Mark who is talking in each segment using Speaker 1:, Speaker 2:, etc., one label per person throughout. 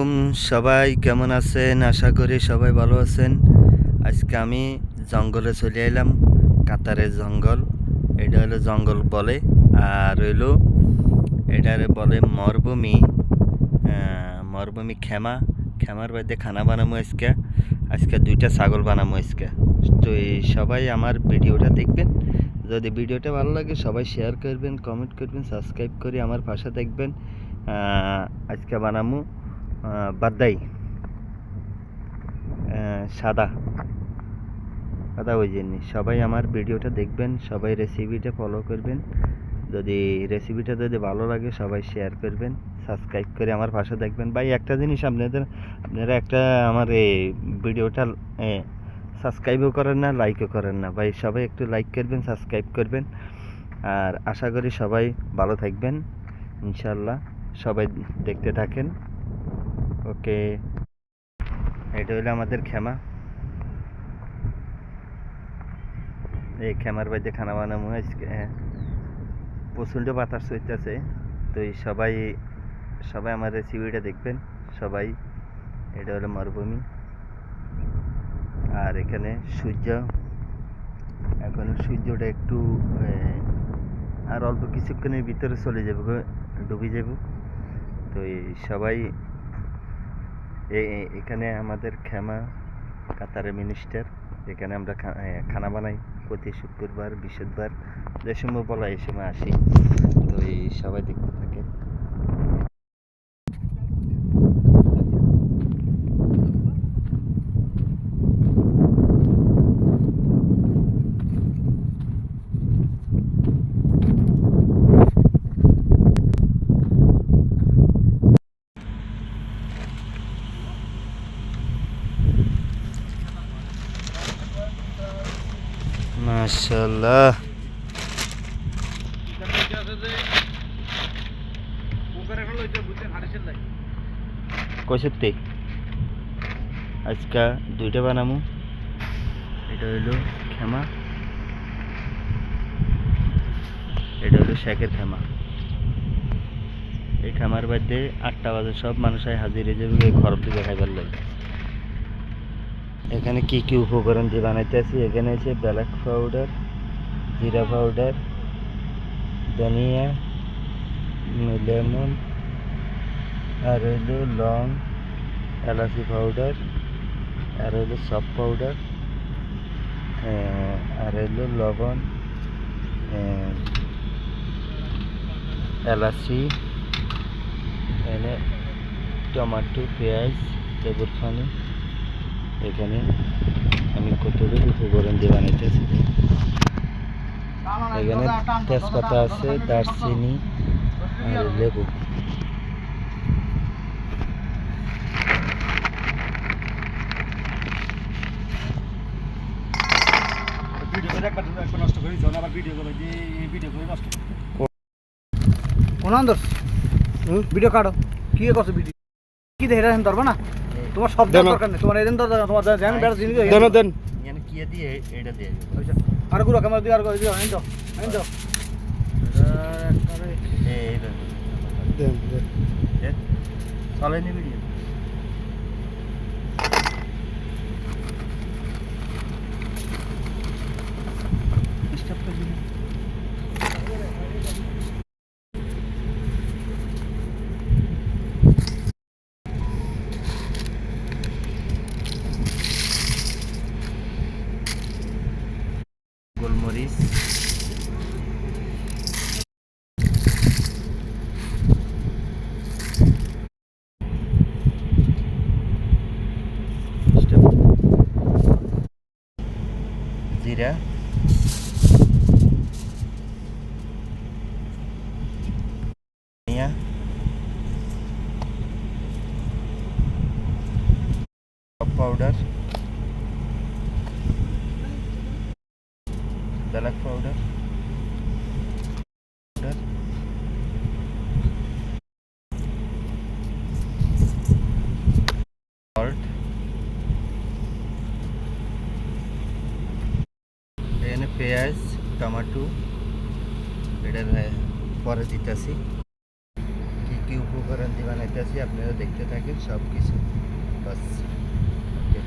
Speaker 1: আলাইকুম, সবাই কেমন আছেন? আশা করি সবাই ভালো আছেন। আজকে আমি জঙ্গলে চলে এলাম, কাতারের জঙ্গল। এটা হলো জঙ্গল বলে, আর হইলো এটারে বলে মরুভূমি। মরুভূমি খেমার বাদে খানা বানাবো আজকে 2টা ছাগল বানাবো আজকে। তো সবাই আমার ভিডিওটা দেখবেন। যদি ভিডিওটা ভালো লাগে সবাই শেয়ার করবেন, কমেন্ট করবেন, সাবস্ক্রাইব করে আমার পাশে দেখবেন। আজকে বানামু বাদাই সাদা সাদা ওই জন্য সবাই আমার ভিডিওটা দেখবেন, সবাই রেসিপিটা ফলো করবেন। রেসিপিটা যদি ভালো লাগে সবাই শেয়ার করবেন, সাবস্ক্রাইব করে আমার পাশে দেখবেন। ভাই একটা জিনিস আপনারা একটা আমার এই ভিডিওটা সাবস্ক্রাইবও করেন না, লাইকও করেন না। ভাই সবাই একটু লাইক করবেন, সাবস্ক্রাইব করবেন। আর আশা করি সবাই ভালো থাকবেন ইনশাল্লাহ। সবাই দেখতে থাকেন। ওকে, এটা হলো আমাদের খেমা। এই খেমার বাড়িতে খানা বানাবো আজকে। প্রচণ্ড বাতাস হইতেছে, তো সবাই আমার রেসিপিটা দেখবেন সবাই। এটা হলো মরুভূমি, আর এখানে সূর্যটা একটু আর অল্প কিছুক্ষণের ভিতরে চলে যাবে, ডুবে যাব। তো সবাই এখানে আমাদের খেমা কাতারের মিনিস্টার। এখানে আমরা খানা বানাই প্রতি শুক্রবার, বৃহস্পতিবার, যে সময় বলা এই সময় আসি। তো সবাই দেখতে থাকে। মাশাআল্লাহ, কইসতে আজকে 2টা বানামু। এটা হইলো খেমা, এটা হলো শেখের খেমা। এই খামার বাদে 8টা বাজে সব মানুষ হাজির হয়ে যাবে খরব দিকে খাইবার লাগে। এখানে কি কি উপকরণ দিয়ে বানাইতে আছি, এখানে আছে ব্ল্যাক পাউডার, জিরা পাউডার, ধনিয়া, লেমন, আর হইলো লং, এলাচি পাউডার, আর হইলো সব পাউডার, আর হইলো লবণ, এলাচি, এনে টমেটো, পেঁয়াজ, লেবুর পানি। এখানে আমি কতগুলো উপকরণ দিয়ে বানাইতেছি। এখানে তেজপাতা আছে, দারচিনি, আর লেবু।
Speaker 2: ভিডিও কাটো কি করছো, ভিডিও কি দেখে এটা ধরবা না, তোমার সব দরকার নেই, তোমার এদিন দরকার, তোমার জানেন বেড়া জিনিস দেন
Speaker 1: এখানে কি দিয়ে এটা দিয়ে
Speaker 2: আর গুলো ক্যামেরা দিয়ে আর দিও আইন দাও
Speaker 1: দেন চলে নি ভিডিও। গোলমরিচ, জিরা, ধনিয়া, পাউডার, ব্ল্যাক পাউডার, সল্ট, এখানে পেঁয়াজ, টমেটো, এটার পরে দিতেছি। কি কি উপকরণ দিয়ে বানাইতেছি আপনারা দেখতে থাকেন সব কিছু বাস। ওকে।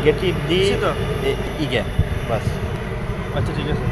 Speaker 1: গেটি দি
Speaker 2: দিছি তো।
Speaker 1: ইগে বাস।
Speaker 2: আচ্ছা ঠিক আছে।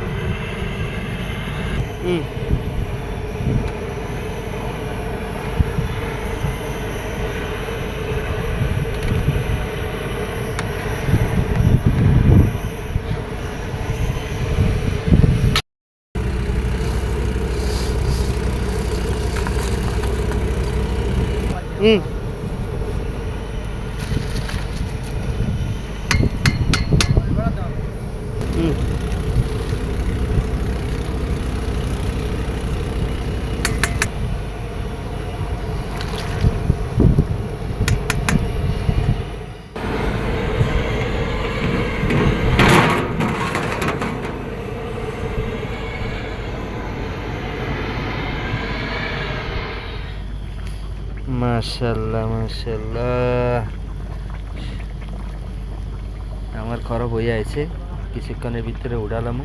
Speaker 1: মাশাআল্লাহ মাশাআল্লাহ, আমার খরব হয়ে আছে, কিছুক্ষণের ভিতরে উড়ালাম।